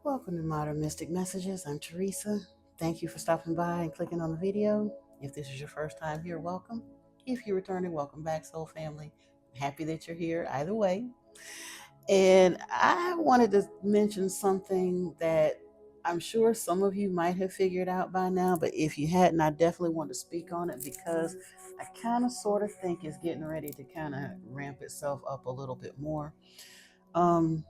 Welcome to Modern Mystic Messages. I'm Teresa. Thank you for stopping by and clicking on the video. If this is your first time here, welcome. If you're returning, welcome back, Soul Family. Happy that you're here either way. And I wanted to mention something that I'm sure some of you might have figured out by now, but if you hadn't, I definitely want to speak on it because I kind of sort of think it's getting ready to kind of ramp itself up a little bit more. Um,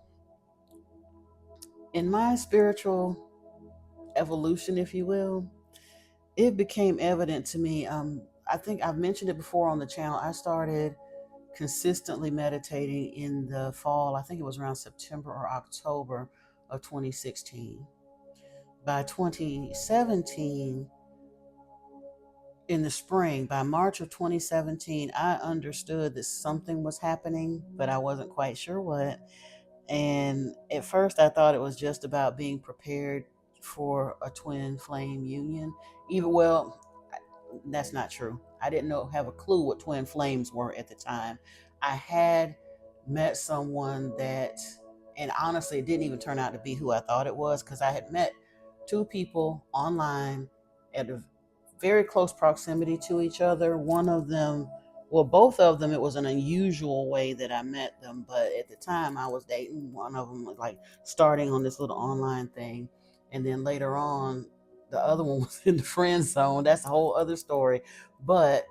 in my spiritual evolution, if you will, it became evident to me. I think I've mentioned it before on the channel. I started consistently meditating in the fall. I think it was around September or October of 2016. By 2017, in the spring, by March of 2017, I understood that something was happening, but I wasn't quite sure what. And at first, I thought it was just about being prepared for a twin flame union. Even well, that's not true. I didn't have a clue what twin flames were at the time. I had met someone that, and honestly, it didn't even turn out to be who I thought it was because I had met two people online at a very close proximity to each other. One of them, well, both of them, it was an unusual way that I met them, but at the time I was dating one of them, like starting on this little online thing. And then later on, the other one was in the friend zone. That's a whole other story. But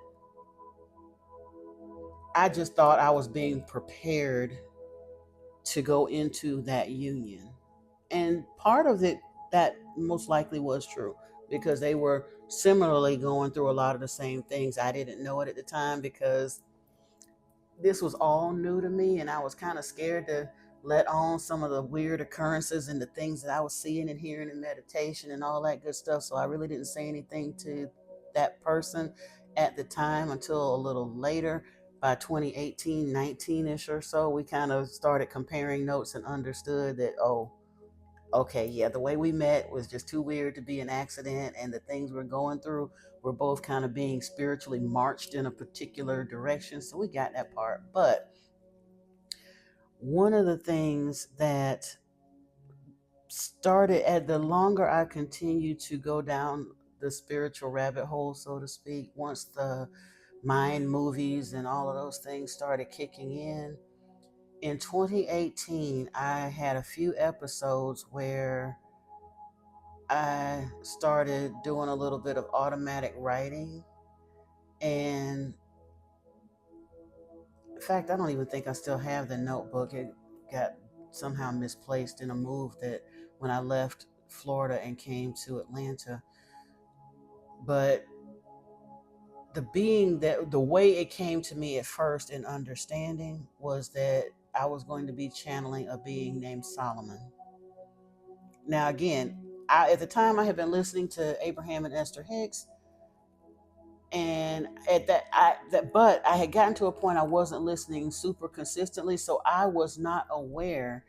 I just thought I was being prepared to go into that union. And part of it, that most likely was true because they were similarly going through a lot of the same things. I didn't know it at the time because this was all new to me and I was kind of scared to let on some of the weird occurrences and the things that I was seeing and hearing in meditation and all that good stuff. So I really didn't say anything to that person at the time until a little later. By 2018, 19-ish or so, we kind of started comparing notes and understood that, oh, okay, yeah, the way we met was just too weird to be an accident, and the things we're going through were both kind of being spiritually marched in a particular direction. So we got that part. But one of the things that started at the longer I continued to go down the spiritual rabbit hole, so to speak, once the mind movies and all of those things started kicking in 2018, I had a few episodes where I started doing a little bit of automatic writing. And in fact, I don't even think I still have the notebook. It got somehow misplaced in a move that when I left Florida and came to Atlanta. But the way it came to me at first in understanding was that I was going to be channeling a being named Solomon. Now, again, at the time I had been listening to Abraham and Esther Hicks, and at but I had gotten to a point I wasn't listening super consistently, so I was not aware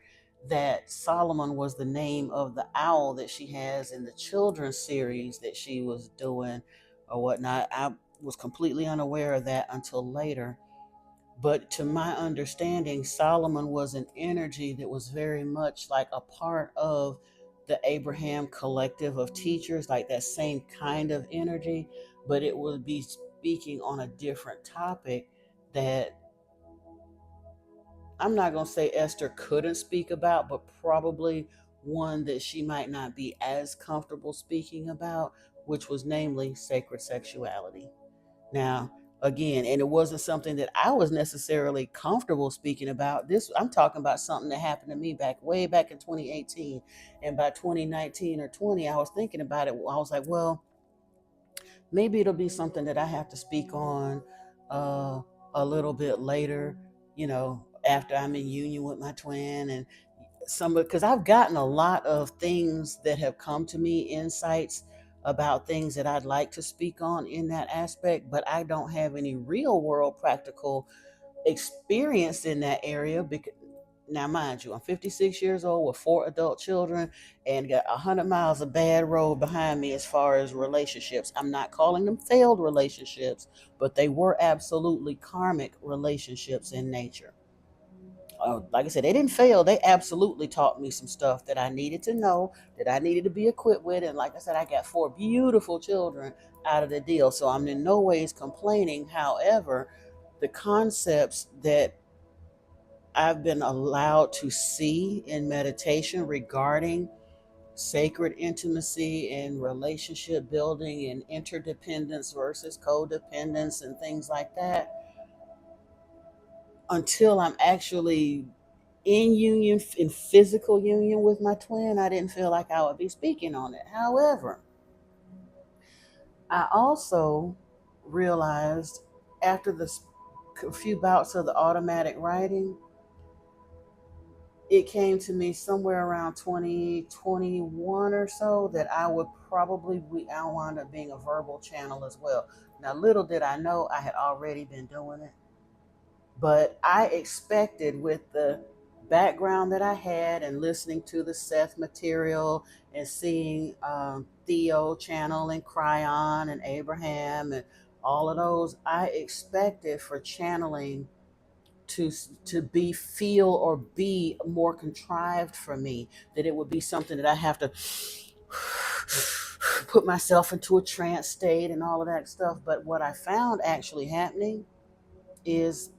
that Solomon was the name of the owl that she has in the children's series that she was doing or whatnot. I was completely unaware of that until later. But to my understanding, Solomon was an energy that was very much like a part of the Abraham collective of teachers, like that same kind of energy, but it would be speaking on a different topic that I'm not going to say Esther couldn't speak about, but probably one that she might not be as comfortable speaking about, which was namely sacred sexuality. Now, again, and it wasn't something that I was necessarily comfortable speaking about. This I'm talking about something that happened to me way back in 2018, and by 2019 or 20, I was thinking about it. I was like, well, maybe it'll be something that I have to speak on uh, a little bit later. After I'm in union with my twin and because I've gotten a lot of things that have come to me, insights about things that I'd like to speak on in that aspect, but I don't have any real world practical experience in that area. Because now, mind you, I'm 56 years old with 4 adult children and got 100 miles of bad road behind me as far as relationships. I'm not calling them failed relationships, but they were absolutely karmic relationships in nature. like I said, they didn't fail. They absolutely taught me some stuff that I needed to know, that I needed to be equipped with. And like I said, I got 4 beautiful children out of the deal. So I'm in no ways complaining. However, the concepts that I've been allowed to see in meditation regarding sacred intimacy and relationship building and interdependence versus codependence and things like that, until I'm actually in union, in physical union with my twin, I didn't feel like I would be speaking on it. However, I also realized after the few bouts of the automatic writing, it came to me somewhere around 2021 or so that I would probably I wound up being a verbal channel as well. Now, little did I know I had already been doing it, but I expected, with the background that I had and listening to the Seth material and seeing Theo channel and Cryon and Abraham and all of those, I expected for channeling to be feel or be more contrived for me, that it would be something that I have to put myself into a trance state and all of that stuff. But what I found actually happening is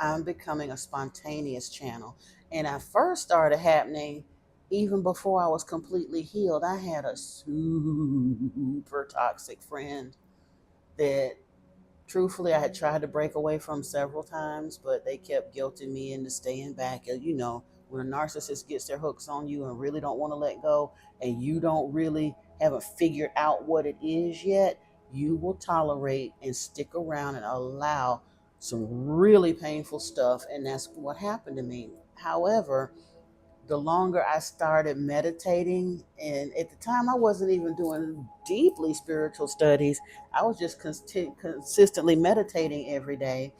I'm becoming a spontaneous channel. And I first started happening even before I was completely healed. I had a super toxic friend that, truthfully, I had tried to break away from several times, but they kept guilting me into staying back. You know, when a narcissist gets their hooks on you and really don't want to let go, and you don't really haven't figured out what it is yet, you will tolerate and stick around and allow some really painful stuff. And that's what happened to me. However, the longer I started meditating, and at the time I wasn't even doing deeply spiritual studies, I was just consistently meditating every day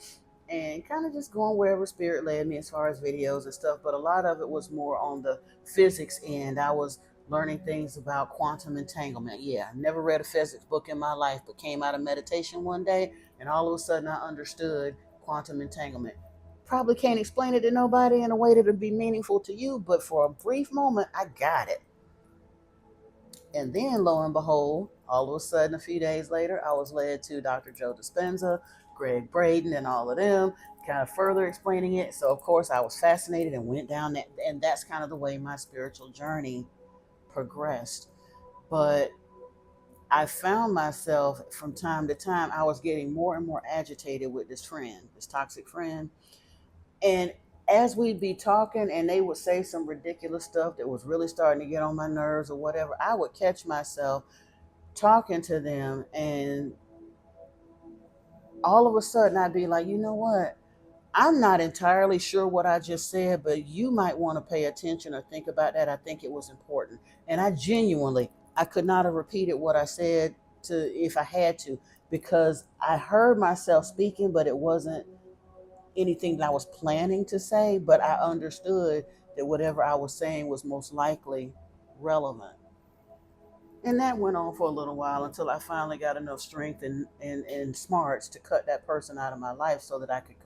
and kind of just going wherever spirit led me as far as videos and stuff. But a lot of it was more on the physics end. I was learning things about quantum entanglement. Yeah, never read a physics book in my life, but came out of meditation one day and all of a sudden I understood quantum entanglement. Probably can't explain it to nobody in a way that would be meaningful to you, but for a brief moment I got it. And then, lo and behold, all of a sudden, a few days later, I was led to Dr. Joe Dispenza, Greg Braden, and all of them, kind of further explaining it. So, of course, I was fascinated and went down that. And that's kind of the way my spiritual journey progressed. But I found myself from time to time, I was getting more and more agitated with this friend, this toxic friend. And as we'd be talking and they would say some ridiculous stuff that was really starting to get on my nerves or whatever, I would catch myself talking to them, and all of a sudden I'd be like, you know what? I'm not entirely sure what I just said, but you might want to pay attention or think about that. I think it was important. And I could not have repeated what I said to if I had to, because I heard myself speaking, but it wasn't anything that I was planning to say, but I understood that whatever I was saying was most likely relevant. And that went on for a little while until I finally got enough strength and smarts to cut that person out of my life so that I could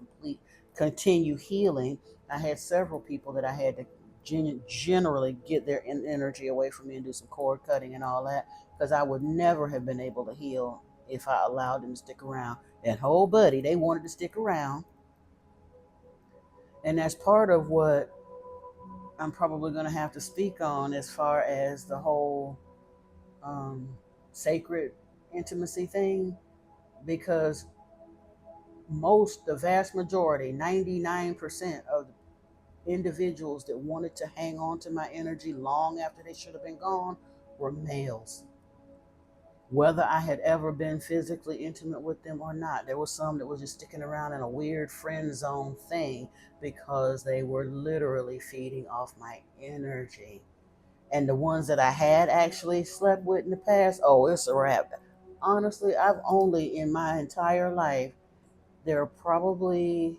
continue healing. I had several people that I had to generally get their energy away from me and do some cord cutting and all that, because I would never have been able to heal if I allowed them to stick around. That whole buddy, they wanted to stick around. And that's part of what I'm probably going to have to speak on as far as the whole um, sacred intimacy thing, because the vast majority, 99% of individuals that wanted to hang on to my energy long after they should have been gone were males. Whether I had ever been physically intimate with them or not, there were some that was just sticking around in a weird friend zone thing because they were literally feeding off my energy. And the ones that I had actually slept with in the past, oh, it's a wrap. Honestly, I've only in my entire life, there are probably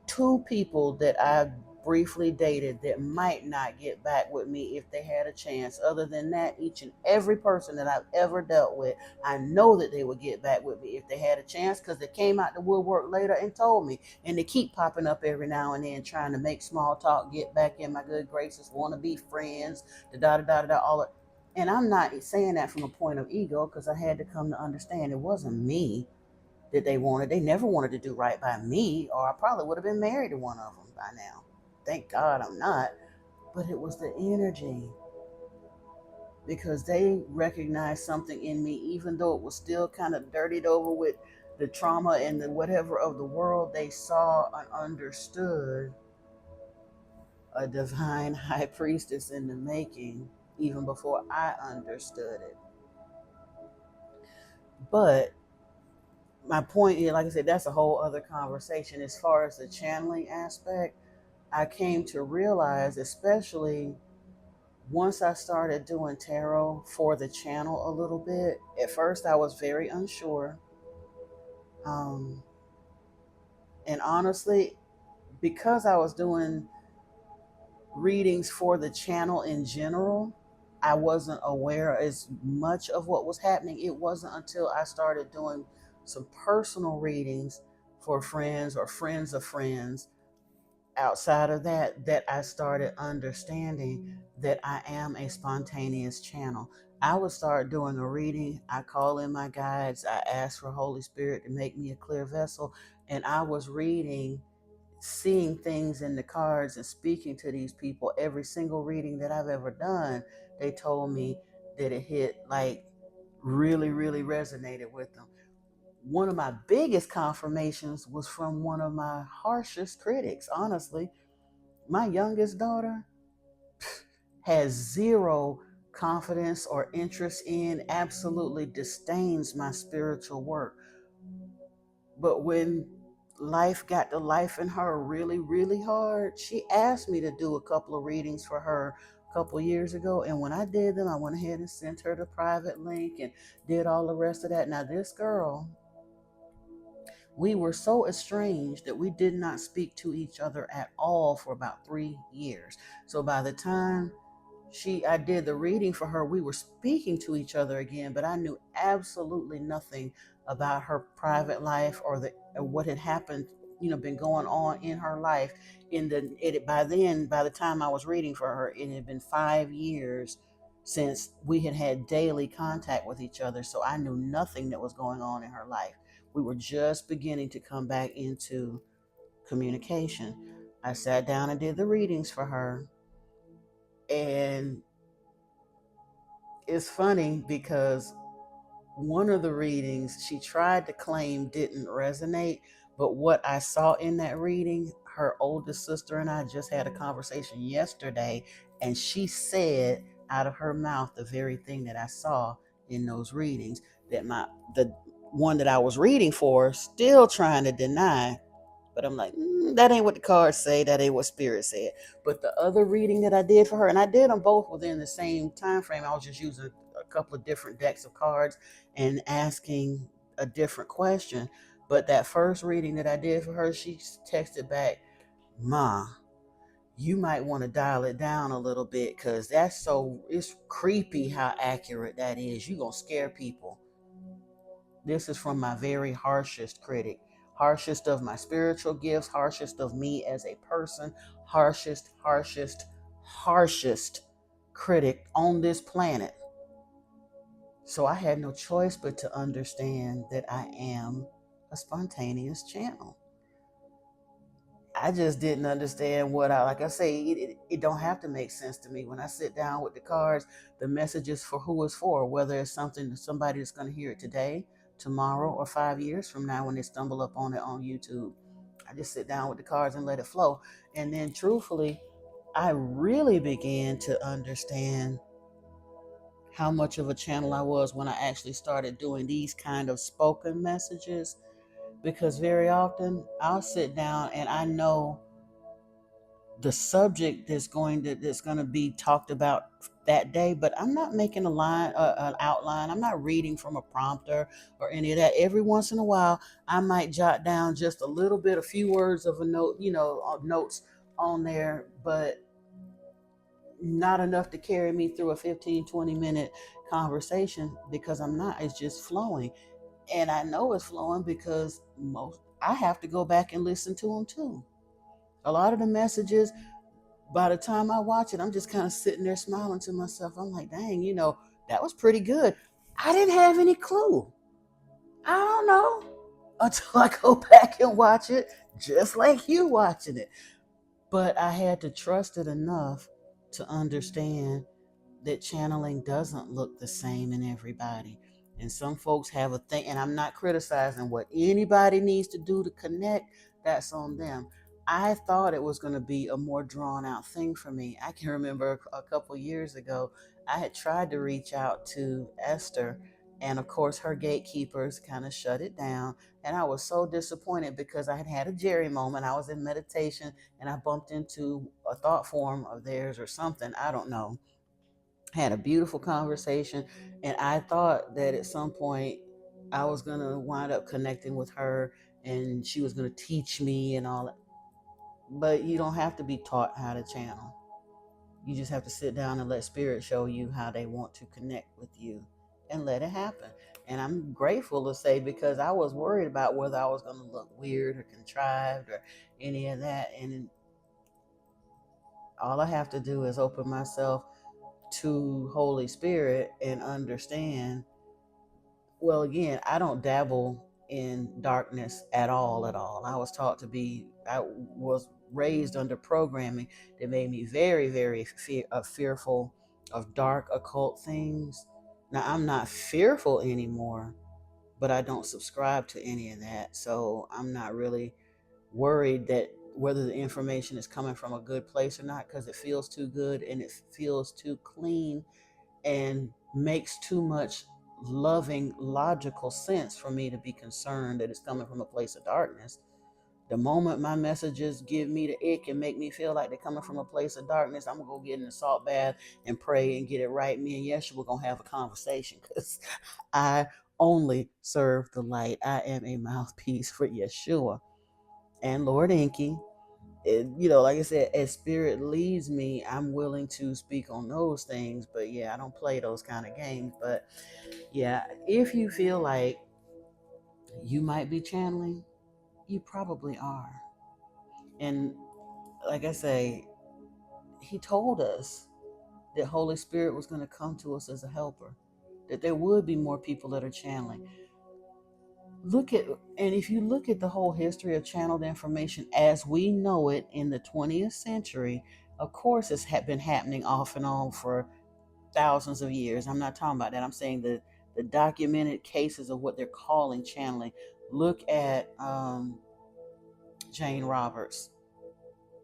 2 people that I briefly dated that might not get back with me if they had a chance. Other than that, each and every person that I've ever dealt with, I know that they would get back with me if they had a chance, because they came out the woodwork later and told me. And they keep popping up every now and then trying to make small talk, get back in my good graces, want to be friends, da da da da da, all of. And I'm not saying that from a point of ego, because I had to come to understand it wasn't me that they wanted. They never wanted to do right by me, or I probably would have been married to one of them by now. Thank God I'm not. But it was the energy, because they recognized something in me, even though it was still kind of dirtied over with the trauma and the whatever of the world. They saw and understood a divine high priestess in the making, even before I understood it. But my point is, like I said, that's a whole other conversation. As far as the channeling aspect, I came to realize, especially once I started doing tarot for the channel a little bit. At first, I was very unsure. Um, and honestly, because I was doing readings for the channel in general, I wasn't aware as much of what was happening. It wasn't until I started doing some personal readings for friends or friends of friends outside of that, that I started understanding that I am a spontaneous channel. I would start doing a reading. I call in my guides. I ask for Holy Spirit to make me a clear vessel. And I was reading, seeing things in the cards and speaking to these people. Every single reading that I've ever done, they told me that it hit, like, really, really resonated with them. One of my biggest confirmations was from one of my harshest critics, honestly. My youngest daughter has zero confidence or interest in, absolutely disdains my spiritual work. But when life got to life in her really, really hard, she asked me to do a couple of readings for her a couple years ago. And when I did them, I went ahead and sent her the private link and did all the rest of that. Now, this girl, we were so estranged that we did not speak to each other at all for about 3 years. So by the time I did the reading for her, we were speaking to each other again, but I knew absolutely nothing about her private life or what had happened, been going on in her life. By then, by the time I was reading for her, it had been 5 years since we had had daily contact with each other. So I knew nothing that was going on in her life. We were just beginning to come back into communication. I sat down and did the readings for her. And it's funny because one of the readings she tried to claim didn't resonate, but what I saw in that reading, her oldest sister and I just had a conversation yesterday, and she said out of her mouth the very thing that I saw in those readings, that the one that I was reading for still trying to deny. But I'm like, that ain't what the cards say. That ain't what Spirit said. But the other reading that I did for her, and I did them both within the same time frame. I was just using a couple of different decks of cards and asking a different question. But that first reading that I did for her, she texted back, "Ma, you might want to dial it down a little bit, because it's creepy how accurate that is. You're going to scare people." This is from my very harshest critic, harshest of my spiritual gifts, harshest of me as a person, harshest critic on this planet. So I had no choice but to understand that I am a spontaneous channel. I just didn't understand like I say, it don't have to make sense to me. When I sit down with the cards, the message is for who it's for, whether it's somebody that's going to hear it today, tomorrow, or 5 years from now when they stumble up on it on YouTube. I just sit down with the cards and let it flow. And then truthfully, I really began to understand how much of a channel I was when I actually started doing these kind of spoken messages. Because very often I'll sit down and I know the subject that's going to be talked about that day, but I'm not making an outline. I'm not reading from a prompter or any of that. Every once in a while, I might jot down just a little bit, a few words of a note, notes on there, but not enough to carry me through a 15-20 minute conversation, because I'm not, it's just flowing. And I know it's flowing because I have to go back and listen to them too. A lot of the messages, by the time I watch it, I'm just kind of sitting there smiling to myself. I'm like, dang, that was pretty good. I didn't have any clue. I don't know until I go back and watch it, just like you watching it. But I had to trust it enough to understand that channeling doesn't look the same in everybody. And some folks have a thing, and I'm not criticizing what anybody needs to do to connect. That's on them. I thought it was going to be a more drawn out thing for me. I can remember a couple years ago, I had tried to reach out to Esther, and of course, her gatekeepers kind of shut it down. And I was so disappointed because I had had a Jerry moment. I was in meditation and I bumped into a thought form of theirs or something. I don't know, had a beautiful conversation, and I thought that at some point I was going to wind up connecting with her and she was going to teach me and all that. But you don't have to be taught how to channel. You just have to sit down and let spirit show you how they want to connect with you and let it happen. And I'm grateful to say, because I was worried about whether I was going to look weird or contrived or any of that. And all I have to do is open myself to Holy Spirit and understand. Well, again, I don't dabble in darkness at all, at all. I was raised under programming that made me very, very fearful of dark occult things. Now, I'm not fearful anymore, but I don't subscribe to any of that. So I'm not really worried that whether the information is coming from a good place or not, because it feels too good and it feels too clean and makes too much loving, logical sense for me to be concerned that it's coming from a place of darkness. The moment my messages give me the ick and make me feel like they're coming from a place of darkness, I'm going to go get in a salt bath and pray and get it right. Me and Yeshua, we're going to have a conversation, because I only serve the light. I am a mouthpiece for Yeshua and Lord Enki. Like I said, as spirit leads me, I'm willing to speak on those things. But yeah, I don't play those kind of games. But yeah, if you feel like you might be channeling, you probably are. And like I say, he told us that Holy Spirit was going to come to us as a helper, that there would be more people that are channeling. And if you look at the whole history of channeled information as we know it in the 20th century, of course it's been happening off and on for thousands of years. I'm not talking about that. I'm saying the documented cases of what they're calling channeling. Look at Jane Roberts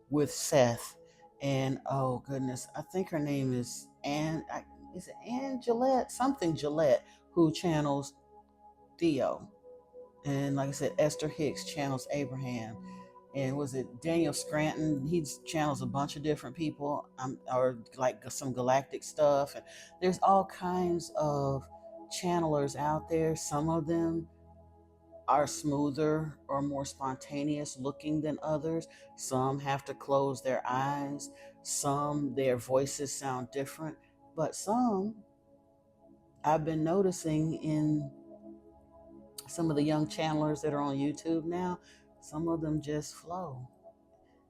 with Seth, and oh goodness, I think her name is is it Ann Gillette, something Gillette, who channels Theo. And like I said, Esther Hicks channels Abraham. And was it Daniel Scranton? He channels a bunch of different people, or like some galactic stuff. And there's all kinds of channelers out there. Some of them are smoother or more spontaneous looking than others. Some have to close their eyes. Some, their voices sound different. But some, I've been noticing in some of the young channelers that are on YouTube now, some of them just flow.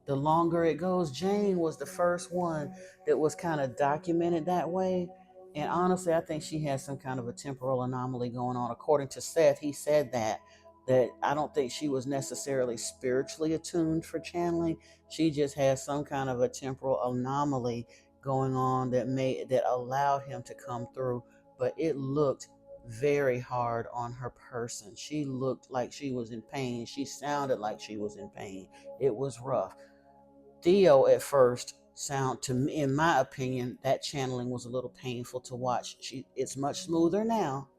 The longer it goes, Jane was the first one that was kind of documented that way. And honestly, I think she has some kind of a temporal anomaly going on. According to Seth, he said that I don't think she was necessarily spiritually attuned for channeling. She just has some kind of a temporal anomaly going on that allowed him to come through. But it looked very hard on her person. She looked like she was in pain. She sounded like she was in pain. It was rough. Theo at first sound to me, in my opinion, that channeling was a little painful to watch. It's much smoother now.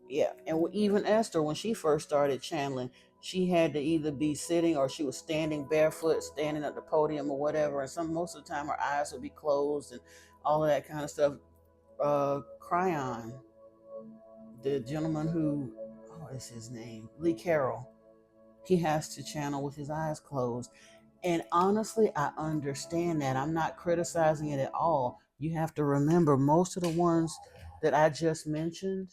Yeah, and even Esther, when she first started channeling, she had to either be sitting or she was standing barefoot, standing at the podium or whatever. And most of the time, her eyes would be closed and all of that kind of stuff. Cryon, the gentleman who, oh, is his name? Lee Carroll. He has to channel with his eyes closed. And honestly, I understand that. I'm not criticizing it at all. You have to remember most of the ones that I just mentioned,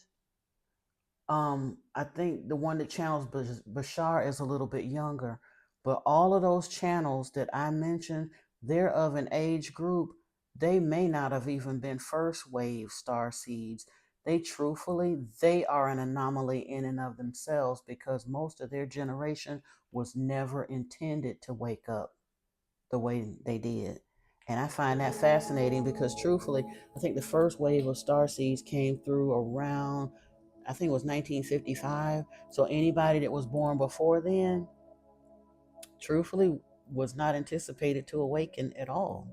I think the one that channels Bashar is a little bit younger, but all of those channels that I mentioned, they're of an age group. They may not have even been first wave star seeds. They are an anomaly in and of themselves because most of their generation was never intended to wake up the way they did. And I find that fascinating because truthfully, I think the first wave of star seeds came through around, I think it was 1955. So anybody that was born before then, truthfully, was not anticipated to awaken at all.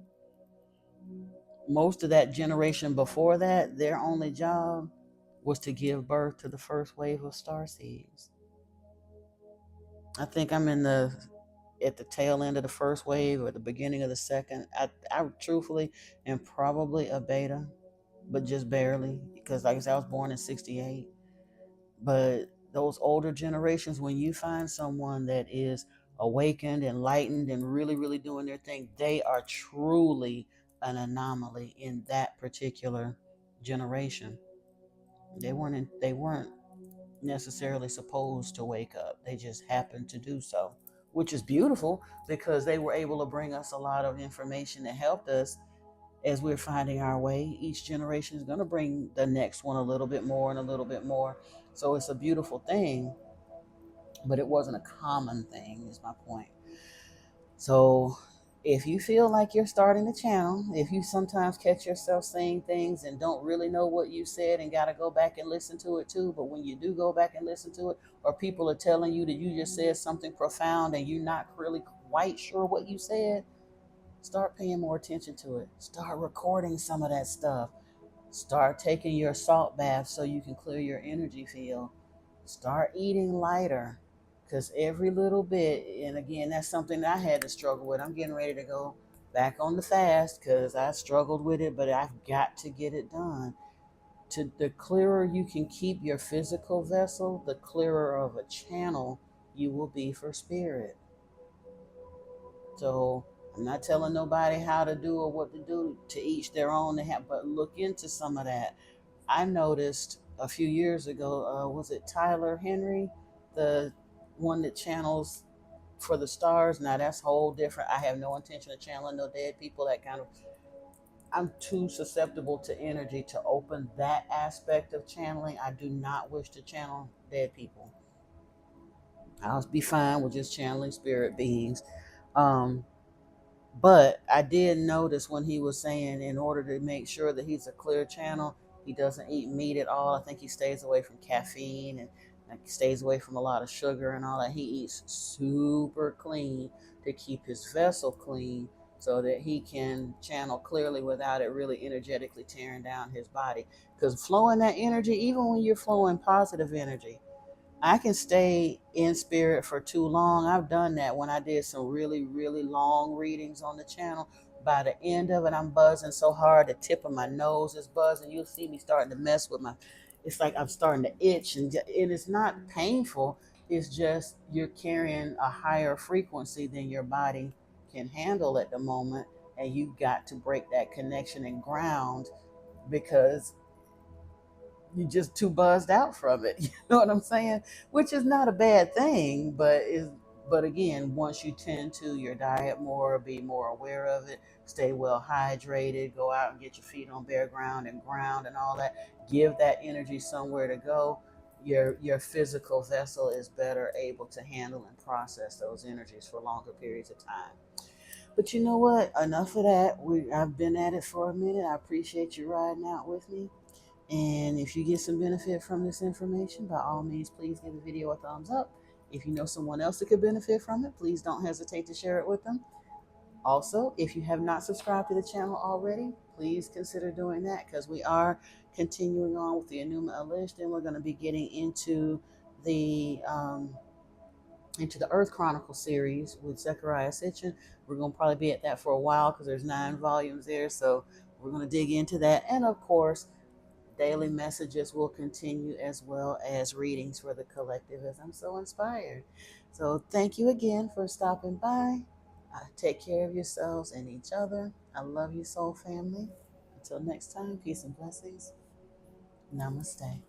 Most of that generation before that, their only job was to give birth to the first wave of star seeds. I think I'm in the at the tail end of the first wave or the beginning of the second. I truthfully am probably a beta, but just barely because, like I said, I was born in '68. But those older generations, when you find someone that is awakened, enlightened, and really, really doing their thing, they are truly an anomaly in that particular generation. They weren't necessarily supposed to wake up. They just happened to do so, which is beautiful because they were able to bring us a lot of information that helped us as we're finding our way. Each generation is going to bring the next one a little bit more and a little bit more. So it's a beautiful thing, but it wasn't a common thing, is my point. So if you feel like you're starting a channel, if you sometimes catch yourself saying things and don't really know what you said and got to go back and listen to it too, but when you do go back and listen to it, or people are telling you that you just said something profound and you're not really quite sure what you said, start paying more attention to it. Start recording some of that stuff. Start taking your salt bath so you can clear your energy field. Start eating lighter because every little bit, and again, that's something that I had to struggle with. I'm getting ready to go back on the fast because I struggled with it, but I've got to get it done. The clearer you can keep your physical vessel, the clearer of a channel you will be for spirit. So I'm not telling nobody how to do or what to do, to each their own. But look into some of that. I noticed a few years ago, was it Tyler Henry, the one that channels for the stars? Now that's whole different. I have no intention of channeling no dead people. That kind of, I'm too susceptible to energy to open that aspect of channeling. I do not wish to channel dead people. I'll be fine with just channeling spirit beings. Um, But I did notice when he was saying in order to make sure that he's a clear channel, he doesn't eat meat at all. I think he stays away from caffeine and like stays away from a lot of sugar and all that. He eats super clean to keep his vessel clean so that he can channel clearly without it really energetically tearing down his body. Because flowing that energy, even when you're flowing positive energy, I can stay in spirit for too long. I've done that when I did some really, really long readings on the channel. By the end of it, I'm buzzing so hard, the tip of my nose is buzzing. You'll see me starting to mess with my, it's like I'm starting to itch, and it's not painful. It's just you're carrying a higher frequency than your body can handle at the moment. And you've got to break that connection and ground because you're just too buzzed out from it. You know what I'm saying? Which is not a bad thing, but again, once you tend to your diet more, be more aware of it, stay well hydrated, go out and get your feet on bare ground and all that, give that energy somewhere to go. Your physical vessel is better able to handle and process those energies for longer periods of time. But you know what? Enough of that. I've been at it for a minute. I appreciate you riding out with me. And if you get some benefit from this information, by all means, please give the video a thumbs up. If you know someone else that could benefit from it, please don't hesitate to share it with them. Also, if you have not subscribed to the channel already, please consider doing that because we are continuing on with the Enuma Elish. Then we're going to be getting the into the Earth Chronicle series with Zechariah Sitchin. We're going to probably be at that for a while because there's 9 volumes there. So we're going to dig into that. And of course, daily messages will continue as well as readings for the collective as I'm so inspired. So thank you again for stopping by. Take care of yourselves and each other. I love you, soul family. Until next time, peace and blessings. Namaste.